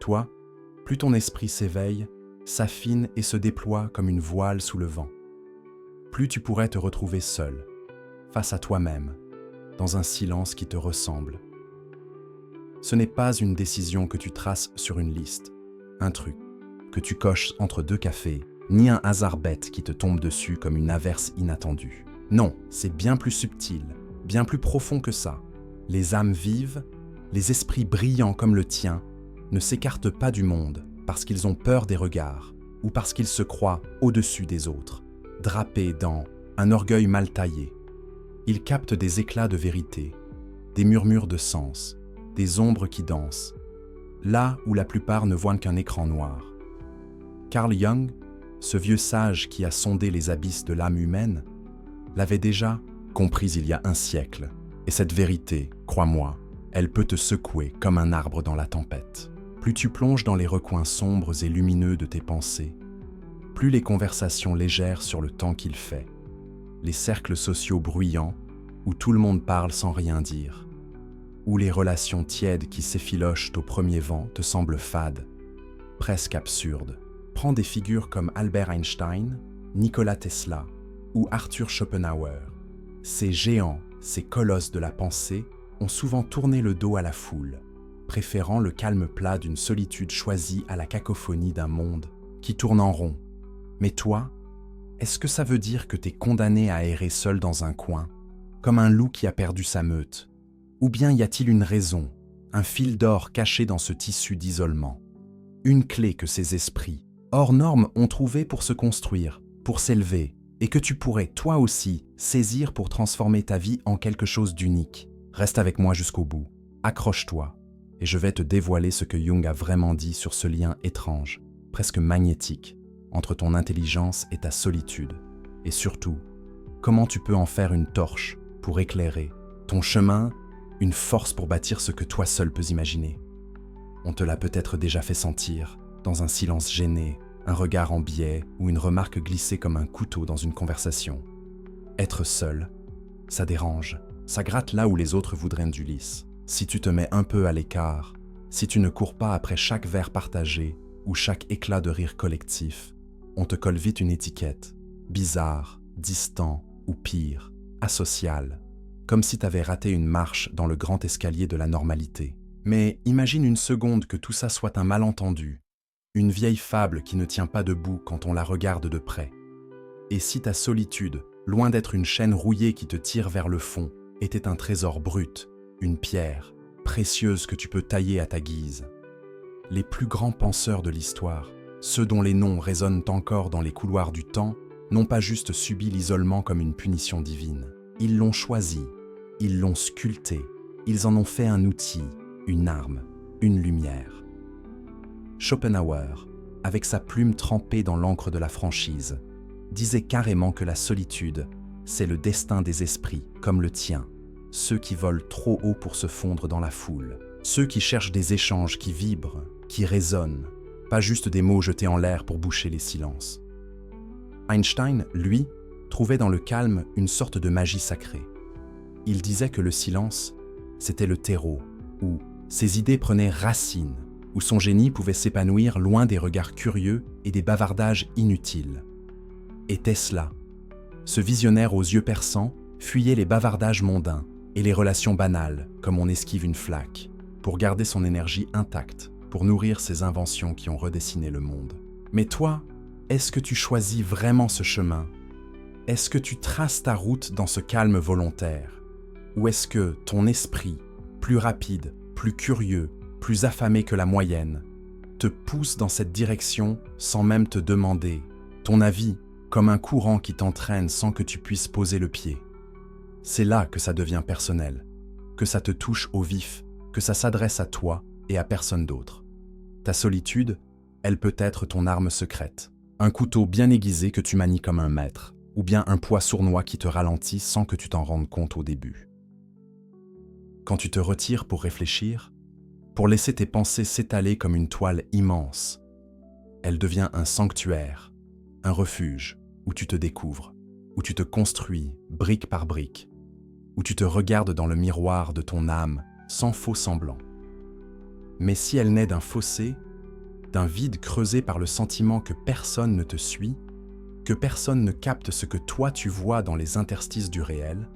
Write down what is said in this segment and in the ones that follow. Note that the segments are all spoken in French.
Toi, plus ton esprit s'éveille, s'affine et se déploie comme une voile sous le vent, plus tu pourrais te retrouver seul, face à toi-même, dans un silence qui te ressemble. Ce n'est pas une décision que tu traces sur une liste, un truc que tu coches entre deux cafés, ni un hasard bête qui te tombe dessus comme une averse inattendue. Non, c'est bien plus subtil, bien plus profond que ça. Les âmes vives, les esprits brillants comme le tien, ne s'écartent pas du monde parce qu'ils ont peur des regards ou parce qu'ils se croient au-dessus des autres, drapés dans un orgueil mal taillé. Ils captent des éclats de vérité, des murmures de sens, des ombres qui dansent, là où la plupart ne voient qu'un écran noir. Carl Jung, ce vieux sage qui a sondé les abysses de l'âme humaine, l'avait déjà comprise il y a un siècle. Et cette vérité, crois-moi, elle peut te secouer comme un arbre dans la tempête. Plus tu plonges dans les recoins sombres et lumineux de tes pensées, plus les conversations légères sur le temps qu'il fait, les cercles sociaux bruyants où tout le monde parle sans rien dire, où les relations tièdes qui s'effilochent au premier vent te semblent fades, presque absurdes. Prends des figures comme Albert Einstein, Nikola Tesla ou Arthur Schopenhauer. Ces géants, ces colosses de la pensée ont souvent tourné le dos à la foule, préférant le calme plat d'une solitude choisie à la cacophonie d'un monde qui tourne en rond. Mais toi, est-ce que ça veut dire que t'es condamné à errer seul dans un coin, comme un loup qui a perdu sa meute? Ou bien y a-t-il une raison, un fil d'or caché dans ce tissu d'isolement? Une clé que ces esprits, hors normes, ont trouvée pour se construire, pour s'élever, et que tu pourrais, toi aussi, saisir pour transformer ta vie en quelque chose d'unique. Reste avec moi jusqu'au bout, accroche-toi, et je vais te dévoiler ce que Jung a vraiment dit sur ce lien étrange, presque magnétique, entre ton intelligence et ta solitude, et surtout, comment tu peux en faire une torche pour éclairer ton chemin, une force pour bâtir ce que toi seul peux imaginer. On te l'a peut-être déjà fait sentir, dans un silence gêné, un regard en biais ou une remarque glissée comme un couteau dans une conversation. Être seul, ça dérange, ça gratte là où les autres voudraient du lisse. Si tu te mets un peu à l'écart, si tu ne cours pas après chaque verre partagé ou chaque éclat de rire collectif, on te colle vite une étiquette, bizarre, distant ou pire, asocial, comme si t'avais raté une marche dans le grand escalier de la normalité. Mais imagine une seconde que tout ça soit un malentendu, une vieille fable qui ne tient pas debout quand on la regarde de près. Et si ta solitude, loin d'être une chaîne rouillée qui te tire vers le fond, était un trésor brut, une pierre, précieuse que tu peux tailler à ta guise. Les plus grands penseurs de l'histoire, ceux dont les noms résonnent encore dans les couloirs du temps, n'ont pas juste subi l'isolement comme une punition divine. Ils l'ont choisi, ils l'ont sculpté, ils en ont fait un outil, une arme, une lumière. Schopenhauer, avec sa plume trempée dans l'encre de la franchise, disait carrément que la solitude, c'est le destin des esprits, comme le tien, ceux qui volent trop haut pour se fondre dans la foule, ceux qui cherchent des échanges qui vibrent, qui résonnent, pas juste des mots jetés en l'air pour boucher les silences. Einstein, lui, trouvait dans le calme une sorte de magie sacrée. Il disait que le silence, c'était le terreau, où ses idées prenaient racine, où son génie pouvait s'épanouir loin des regards curieux et des bavardages inutiles. Et Tesla, ce visionnaire aux yeux perçants, fuyait les bavardages mondains et les relations banales, comme on esquive une flaque, pour garder son énergie intacte, pour nourrir ses inventions qui ont redessiné le monde. Mais toi, est-ce que tu choisis vraiment ce chemin? Est-ce que tu traces ta route dans ce calme volontaire? Ou est-ce que ton esprit, plus rapide, plus curieux, plus affamé que la moyenne, te pousse dans cette direction sans même te demander ton avis, comme un courant qui t'entraîne sans que tu puisses poser le pied? C'est là que ça devient personnel, que ça te touche au vif, que ça s'adresse à toi et à personne d'autre. Ta solitude, elle peut être ton arme secrète, un couteau bien aiguisé que tu manies comme un maître, ou bien un poids sournois qui te ralentit sans que tu t'en rendes compte au début. Quand tu te retires pour réfléchir, pour laisser tes pensées s'étaler comme une toile immense, elle devient un sanctuaire, un refuge où tu te découvres, où tu te construis brique par brique, où tu te regardes dans le miroir de ton âme sans faux semblant. Mais si elle naît d'un fossé, d'un vide creusé par le sentiment que personne ne te suit, que personne ne capte ce que toi tu vois dans les interstices du réel,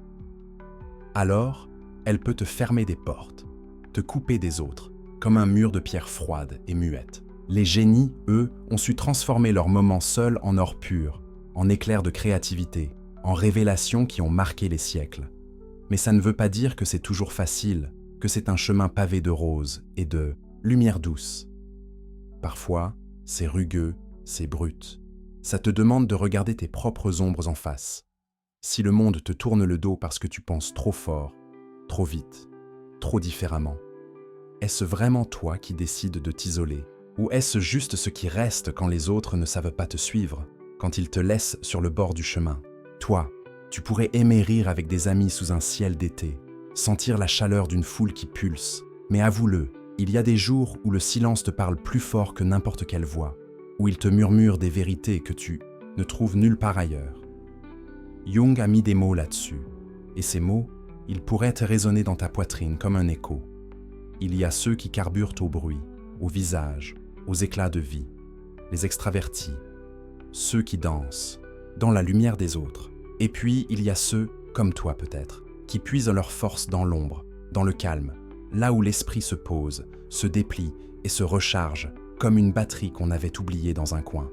alors elle peut te fermer des portes, te couper des autres, comme un mur de pierre froide et muette. Les génies, eux, ont su transformer leurs moments seuls en or pur, en éclairs de créativité, en révélations qui ont marqué les siècles. Mais ça ne veut pas dire que c'est toujours facile, que c'est un chemin pavé de roses et de lumière douce. Parfois, c'est rugueux, c'est brut. Ça te demande de regarder tes propres ombres en face. Si le monde te tourne le dos parce que tu penses trop fort, trop vite, trop différemment, est-ce vraiment toi qui décides de t'isoler? Ou est-ce juste ce qui reste quand les autres ne savent pas te suivre, quand ils te laissent sur le bord du chemin? Toi, tu pourrais aimer rire avec des amis sous un ciel d'été, sentir la chaleur d'une foule qui pulse, mais avoue-le, il y a des jours où le silence te parle plus fort que n'importe quelle voix, où il te murmure des vérités que tu ne trouves nulle part ailleurs. Jung a mis des mots là-dessus, et ces mots, ils pourraient résonner dans ta poitrine comme un écho. Il y a ceux qui carburent au bruit, au visage, aux éclats de vie, les extravertis, ceux qui dansent, dans la lumière des autres. Et puis, il y a ceux, comme toi peut-être, qui puisent leur force dans l'ombre, dans le calme, là où l'esprit se pose, se déplie et se recharge, comme une batterie qu'on avait oubliée dans un coin.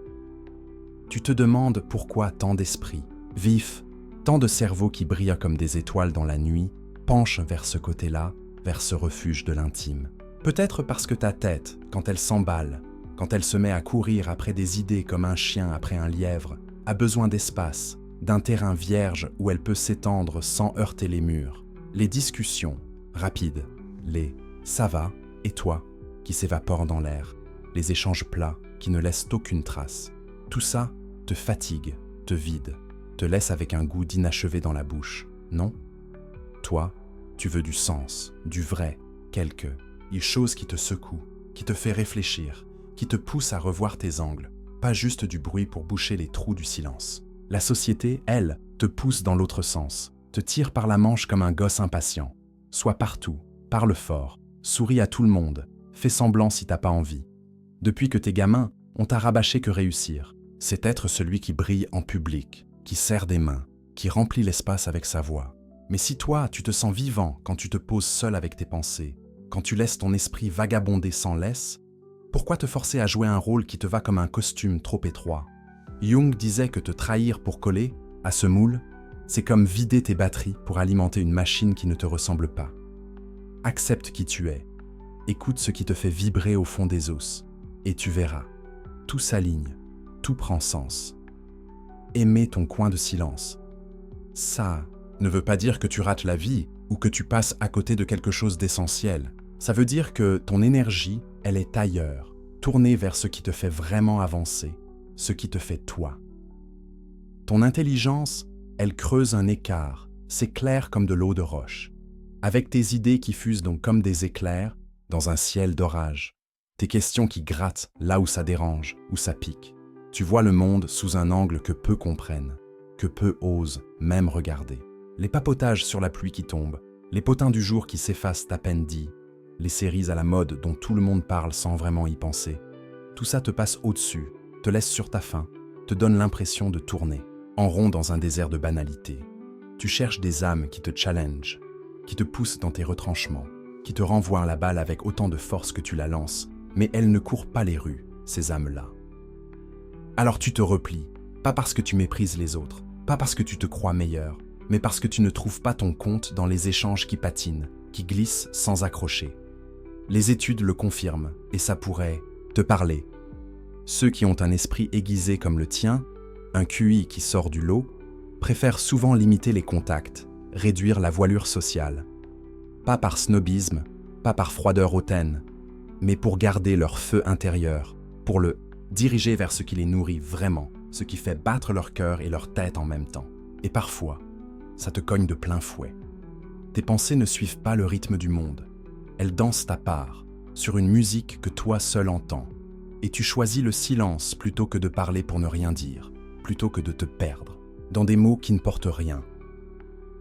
Tu te demandes pourquoi tant d'esprits, vifs, tant de cerveaux qui brillent comme des étoiles dans la nuit, penchent vers ce côté-là, vers ce refuge de l'intime. Peut-être parce que ta tête, quand elle s'emballe, quand elle se met à courir après des idées comme un chien après un lièvre, a besoin d'espace, d'un terrain vierge où elle peut s'étendre sans heurter les murs. Les discussions, rapides, les « ça va » et toi, qui s'évaporent dans l'air, les échanges plats qui ne laissent aucune trace. Tout ça te fatigue, te vide, te laisse avec un goût d'inachevé dans la bouche, non? Toi, tu veux du sens, du vrai, quelque chose qui te secoue, qui te fait réfléchir, qui te pousse à revoir tes angles, pas juste du bruit pour boucher les trous du silence. La société, elle, te pousse dans l'autre sens, te tire par la manche comme un gosse impatient. Sois partout, parle fort, souris à tout le monde, fais semblant si t'as pas envie. Depuis que t'es gamin, on t'a rabâché que réussir, c'est être celui qui brille en public, qui serre des mains, qui remplit l'espace avec sa voix. Mais si toi, tu te sens vivant quand tu te poses seul avec tes pensées, quand tu laisses ton esprit vagabonder sans laisse, pourquoi te forcer à jouer un rôle qui te va comme un costume trop étroit? Jung disait que te trahir pour coller, à ce moule, c'est comme vider tes batteries pour alimenter une machine qui ne te ressemble pas. Accepte qui tu es, écoute ce qui te fait vibrer au fond des os, et tu verras, tout s'aligne, tout prend sens. Aimer ton coin de silence. Ça ne veut pas dire que tu rates la vie ou que tu passes à côté de quelque chose d'essentiel. Ça veut dire que ton énergie, elle est ailleurs, tournée vers ce qui te fait vraiment avancer, ce qui te fait toi. Ton intelligence, elle creuse un écart, c'est clair comme de l'eau de roche, avec tes idées qui fusent donc comme des éclairs dans un ciel d'orage, tes questions qui grattent là où ça dérange, où ça pique. Tu vois le monde sous un angle que peu comprennent, que peu osent même regarder. Les papotages sur la pluie qui tombe, les potins du jour qui s'effacent à peine dit, les séries à la mode dont tout le monde parle sans vraiment y penser. Tout ça te passe au-dessus, te laisse sur ta faim, te donne l'impression de tourner, en rond dans un désert de banalité. Tu cherches des âmes qui te challengent, qui te poussent dans tes retranchements, qui te renvoient la balle avec autant de force que tu la lances, mais elles ne courent pas les rues, ces âmes-là. Alors tu te replies, pas parce que tu méprises les autres, pas parce que tu te crois meilleur, mais parce que tu ne trouves pas ton compte dans les échanges qui patinent, qui glissent sans accrocher. Les études le confirment, et ça pourrait te parler. Ceux qui ont un esprit aiguisé comme le tien, un QI qui sort du lot, préfèrent souvent limiter les contacts, réduire la voilure sociale. Pas par snobisme, pas par froideur hautaine, mais pour garder leur feu intérieur, pour le diriger vers ce qui les nourrit vraiment, ce qui fait battre leur cœur et leur tête en même temps. Et parfois, ça te cogne de plein fouet. Tes pensées ne suivent pas le rythme du monde. Elles dansent à part, sur une musique que toi seul entends. Et tu choisis le silence plutôt que de parler pour ne rien dire, plutôt que de te perdre, dans des mots qui ne portent rien.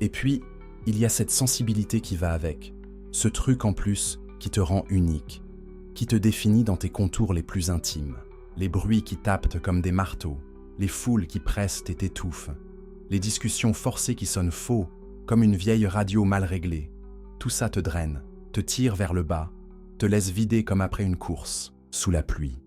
Et puis, il y a cette sensibilité qui va avec, ce truc en plus qui te rend unique. qui te définit dans tes contours les plus intimes. Les bruits qui tapent comme des marteaux, les foules qui pressent et t'étouffent, les discussions forcées qui sonnent faux, comme une vieille radio mal réglée. Tout ça te draine, te tire vers le bas, te laisse vider comme après une course, sous la pluie.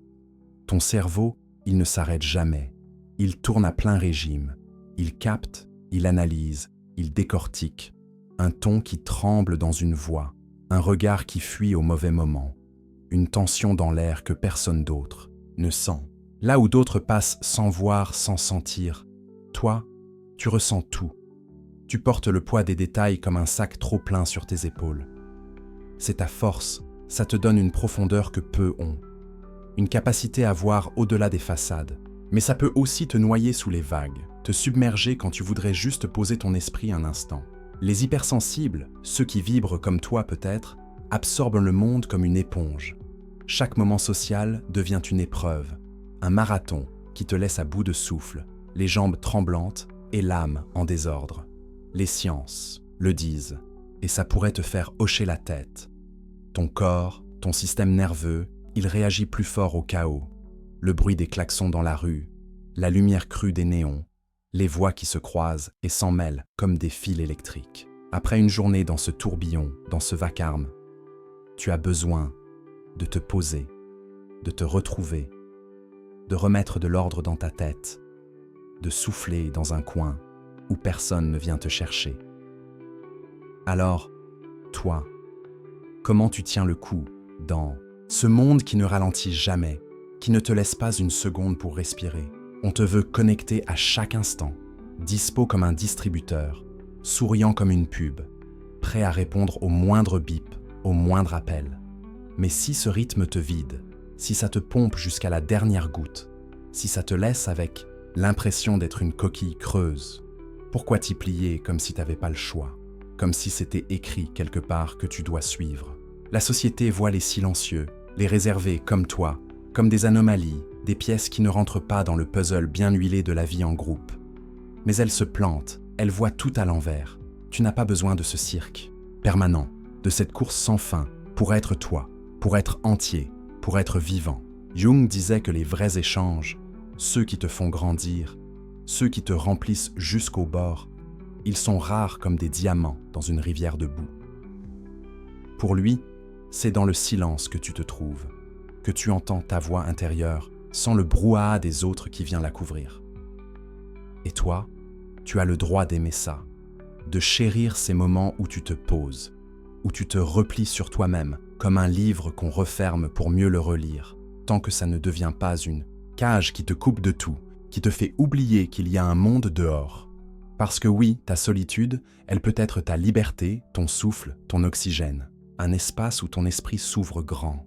Ton cerveau, il ne s'arrête jamais. Il tourne à plein régime. Il capte, il analyse, il décortique. Un ton qui tremble dans une voix, un regard qui fuit au mauvais moment, une tension dans l'air que personne d'autre ne sent. Là où d'autres passent sans voir, sans sentir, toi, tu ressens tout. Tu portes le poids des détails comme un sac trop plein sur tes épaules. C'est ta force, ça te donne une profondeur que peu ont. Une capacité à voir au-delà des façades. Mais ça peut aussi te noyer sous les vagues, te submerger quand tu voudrais juste poser ton esprit un instant. Les hypersensibles, ceux qui vibrent comme toi peut-être, absorbent le monde comme une éponge. Chaque moment social devient une épreuve, un marathon qui te laisse à bout de souffle, les jambes tremblantes et l'âme en désordre. Les sciences le disent, et ça pourrait te faire hocher la tête. Ton corps, ton système nerveux, il réagit plus fort au chaos. Le bruit des klaxons dans la rue, la lumière crue des néons, les voix qui se croisent et s'en mêlent comme des fils électriques. Après une journée dans ce tourbillon, dans ce vacarme, tu as besoin de te poser, de te retrouver, de remettre de l'ordre dans ta tête, de souffler dans un coin où personne ne vient te chercher. Alors, toi, comment tu tiens le coup dans ce monde qui ne ralentit jamais, qui ne te laisse pas une seconde pour respirer? On te veut connecté à chaque instant, dispo comme un distributeur, souriant comme une pub, prêt à répondre au moindre bip, au moindre appel. Mais si ce rythme te vide, si ça te pompe jusqu'à la dernière goutte, si ça te laisse avec l'impression d'être une coquille creuse, pourquoi t'y plier comme si t'avais pas le choix, comme si c'était écrit quelque part que tu dois suivre? La société voit les silencieux, les réservés comme toi, comme des anomalies, des pièces qui ne rentrent pas dans le puzzle bien huilé de la vie en groupe. Mais elle se plante, elle voit tout à l'envers. Tu n'as pas besoin de ce cirque permanent, de cette course sans fin, pour être toi, pour être entier, pour être vivant. Jung disait que les vrais échanges, ceux qui te font grandir, ceux qui te remplissent jusqu'au bord, ils sont rares comme des diamants dans une rivière de boue. Pour lui, c'est dans le silence que tu te trouves, que tu entends ta voix intérieure sans le brouhaha des autres qui vient la couvrir. Et toi, tu as le droit d'aimer ça, de chérir ces moments où tu te poses, où tu te replies sur toi-même comme un livre qu'on referme pour mieux le relire, tant que ça ne devient pas une cage qui te coupe de tout, qui te fait oublier qu'il y a un monde dehors. Parce que oui, ta solitude, elle peut être ta liberté, ton souffle, ton oxygène, un espace où ton esprit s'ouvre grand,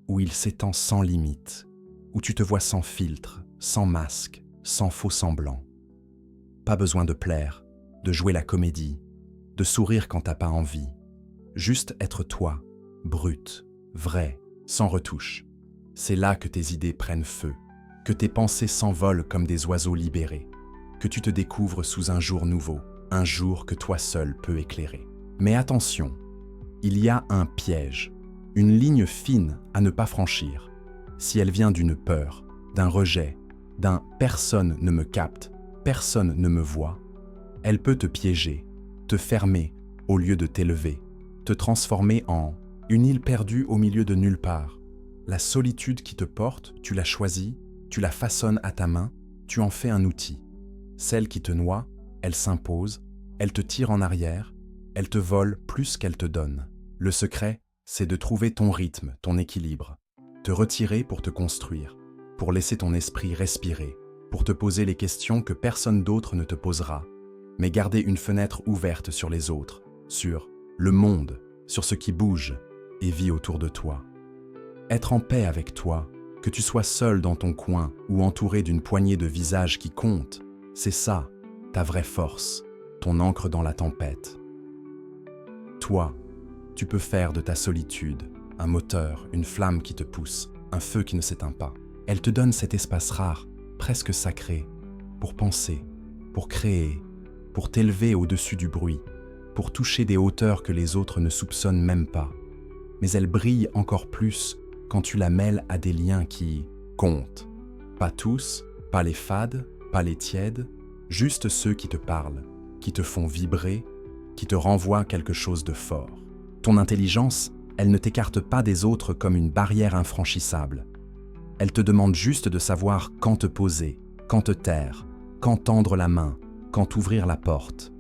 où il s'étend sans limite, où tu te vois sans filtre, sans masque, sans faux semblant. Pas besoin de plaire, de jouer la comédie, de sourire quand t'as pas envie. Juste être toi, brut, vrai, sans retouche. C'est là que tes idées prennent feu, que tes pensées s'envolent comme des oiseaux libérés, que tu te découvres sous un jour nouveau, un jour que toi seul peux éclairer. Mais attention, il y a un piège, une ligne fine à ne pas franchir. Si elle vient d'une peur, d'un rejet, d'un « personne ne me capte, personne ne me voit », elle peut te piéger, te fermer au lieu de t'élever, te transformer en une île perdue au milieu de nulle part. La solitude qui te porte, tu la choisis, tu la façonnes à ta main, tu en fais un outil. Celle qui te noie, elle s'impose, elle te tire en arrière, elle te vole plus qu'elle te donne. Le secret, c'est de trouver ton rythme, ton équilibre. Te retirer pour te construire, pour laisser ton esprit respirer, pour te poser les questions que personne d'autre ne te posera, mais garder une fenêtre ouverte sur les autres, sur le monde, sur ce qui bouge et vit autour de toi. Être en paix avec toi, que tu sois seul dans ton coin ou entouré d'une poignée de visages qui comptent, c'est ça, ta vraie force, ton ancre dans la tempête. Toi, tu peux faire de ta solitude un moteur, une flamme qui te pousse, un feu qui ne s'éteint pas. Elle te donne cet espace rare, presque sacré, pour penser, pour créer, pour t'élever au-dessus du bruit, pour toucher des hauteurs que les autres ne soupçonnent même pas. Mais elle brille encore plus quand tu la mêles à des liens qui comptent. Pas tous, pas les fades, pas les tièdes, juste ceux qui te parlent, qui te font vibrer, qui te renvoient quelque chose de fort. Ton intelligence, elle ne t'écarte pas des autres comme une barrière infranchissable. Elle te demande juste de savoir quand te poser, quand te taire, quand tendre la main, quand ouvrir la porte.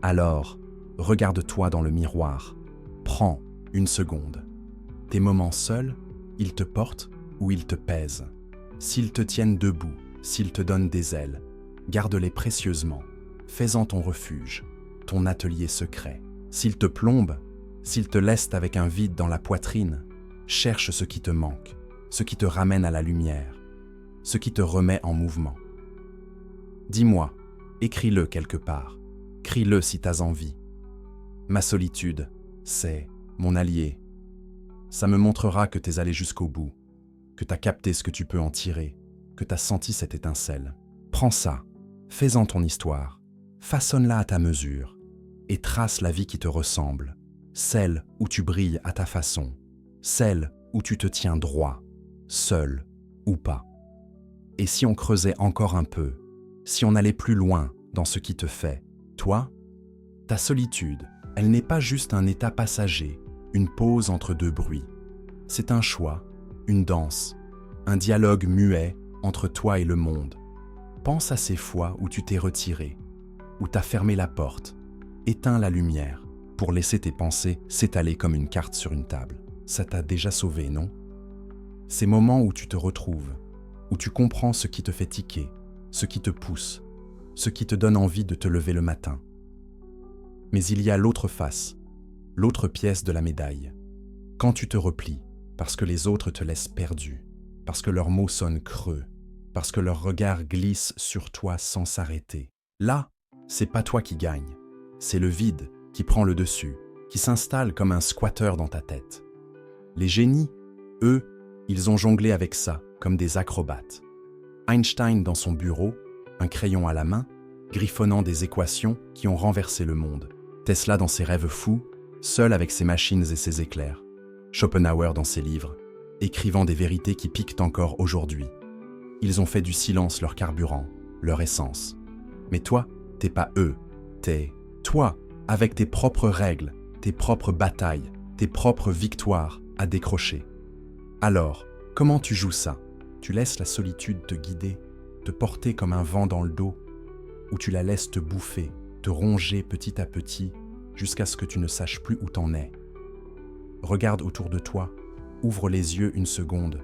Alors, regarde-toi dans le miroir. Prends une seconde. Tes moments seuls, ils te portent ou ils te pèsent. S'ils te tiennent debout, s'ils te donnent des ailes, garde-les précieusement. Fais-en ton refuge, ton atelier secret. S'ils te plombent, s'ils te laissent avec un vide dans la poitrine, cherche ce qui te manque, ce qui te ramène à la lumière, ce qui te remet en mouvement. Dis-moi, écris-le quelque part, crie-le si t'as envie. Ma solitude, c'est mon allié. Ça me montrera que t'es allé jusqu'au bout, que t'as capté ce que tu peux en tirer, que t'as senti cette étincelle. Prends ça, fais-en ton histoire, façonne-la à ta mesure et trace la vie qui te ressemble, celle où tu brilles à ta façon, celle où tu te tiens droit, seul ou pas. Et si on creusait encore un peu, si on allait plus loin dans ce qui te fait, toi, ta solitude, elle n'est pas juste un état passager, une pause entre deux bruits. C'est un choix, une danse, un dialogue muet entre toi et le monde. Pense à ces fois où tu t'es retiré, où t'as fermé la porte, éteint la lumière, pour laisser tes pensées s'étaler comme une carte sur une table. Ça t'a déjà sauvé, non? Ces moments où tu te retrouves, où tu comprends ce qui te fait tiquer, ce qui te pousse, ce qui te donne envie de te lever le matin. Mais il y a l'autre face, l'autre pièce de la médaille. Quand tu te replies, parce que les autres te laissent perdu, parce que leurs mots sonnent creux, parce que leur regard glisse sur toi sans s'arrêter. Là, c'est pas toi qui gagne, c'est le vide qui prend le dessus, qui s'installe comme un squatteur dans ta tête. Les génies, eux, ils ont jonglé avec ça, comme des acrobates. Einstein dans son bureau, un crayon à la main, griffonnant des équations qui ont renversé le monde. Tesla dans ses rêves fous, seul avec ses machines et ses éclairs. Schopenhauer dans ses livres, écrivant des vérités qui piquent encore aujourd'hui. Ils ont fait du silence leur carburant, leur essence. Mais toi, t'es pas eux, t'es toi, avec tes propres règles, tes propres batailles, tes propres victoires à décrocher. Alors, comment tu joues ça? Tu laisses la solitude te guider, te porter comme un vent dans le dos, ou tu la laisses te bouffer, te ronger petit à petit, jusqu'à ce que tu ne saches plus où t'en es. Regarde autour de toi, ouvre les yeux une seconde.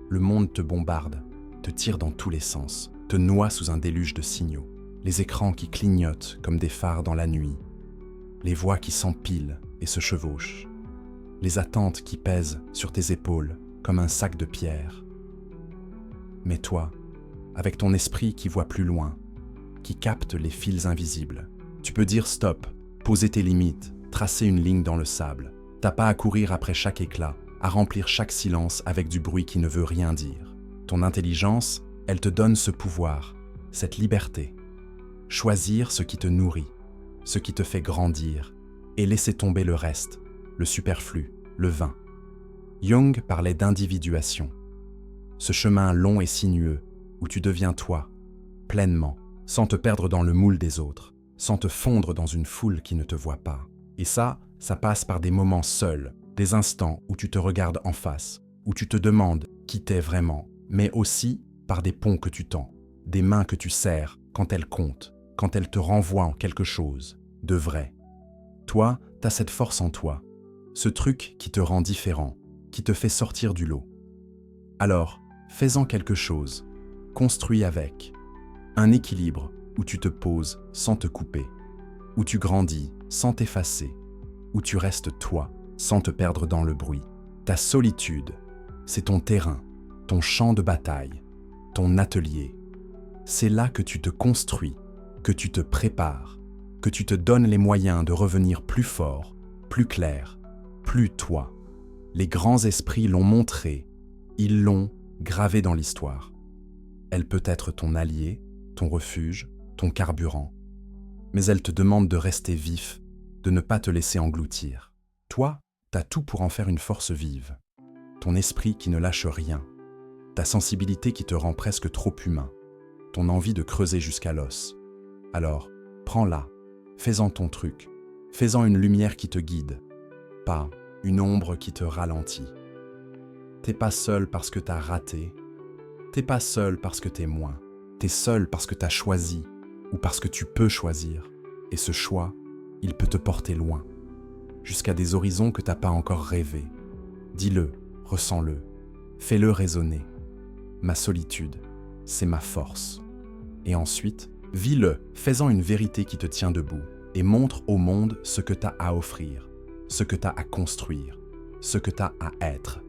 Le monde te bombarde, te tire dans tous les sens, te noie sous un déluge de signaux. Les écrans qui clignotent comme des phares dans la nuit. Les voix qui s'empilent et se chevauchent. Les attentes qui pèsent sur tes épaules comme un sac de pierre. Mais toi, avec ton esprit qui voit plus loin, qui capte les fils invisibles, tu peux dire stop, poser tes limites, tracer une ligne dans le sable. T'as pas à courir après chaque éclat, à remplir chaque silence avec du bruit qui ne veut rien dire. Ton intelligence, elle te donne ce pouvoir, cette liberté. Choisir ce qui te nourrit, ce qui te fait grandir, et laisser tomber le reste, le superflu, le vain. Jung parlait d'individuation. Ce chemin long et sinueux où tu deviens toi, pleinement, sans te perdre dans le moule des autres, sans te fondre dans une foule qui ne te voit pas. Et ça passe par des moments seuls, des instants où tu te regardes en face, où tu te demandes qui t'es vraiment, mais aussi par des ponts que tu tends, des mains que tu serres quand elles comptent, quand elles te renvoient en quelque chose de vrai. Toi, t'as cette force en toi, ce truc qui te rend différent, qui te fait sortir du lot. Alors, fais-en quelque chose, construis avec. Un équilibre où tu te poses sans te couper, où tu grandis sans t'effacer, où tu restes toi sans te perdre dans le bruit. Ta solitude, c'est ton terrain, ton champ de bataille, ton atelier. C'est là que tu te construis, que tu te prépares, que tu te donnes les moyens de revenir plus fort, plus clair, plus toi. Les grands esprits l'ont montré, ils l'ont gravé dans l'histoire. Elle peut être ton allié, ton refuge, ton carburant, mais elle te demande de rester vif, de ne pas te laisser engloutir. Toi, t'as tout pour en faire une force vive. ton esprit qui ne lâche rien, ta sensibilité qui te rend presque trop humain, ton envie de creuser jusqu'à l'os. Alors, prends-la, fais-en ton truc, fais-en une lumière qui te guide, pas une ombre qui te ralentit. T'es pas seul parce que t'as raté, t'es pas seul parce que t'es moins, t'es seul parce que t'as choisi ou parce que tu peux choisir. Et ce choix, il peut te porter loin, jusqu'à des horizons que t'as pas encore rêvés. Dis-le, ressens-le, fais-le résonner. Ma solitude, c'est ma force. Et ensuite, vis-le, fais-en une vérité qui te tient debout et montre au monde ce que t'as à offrir, ce que t'as à construire, ce que t'as à être.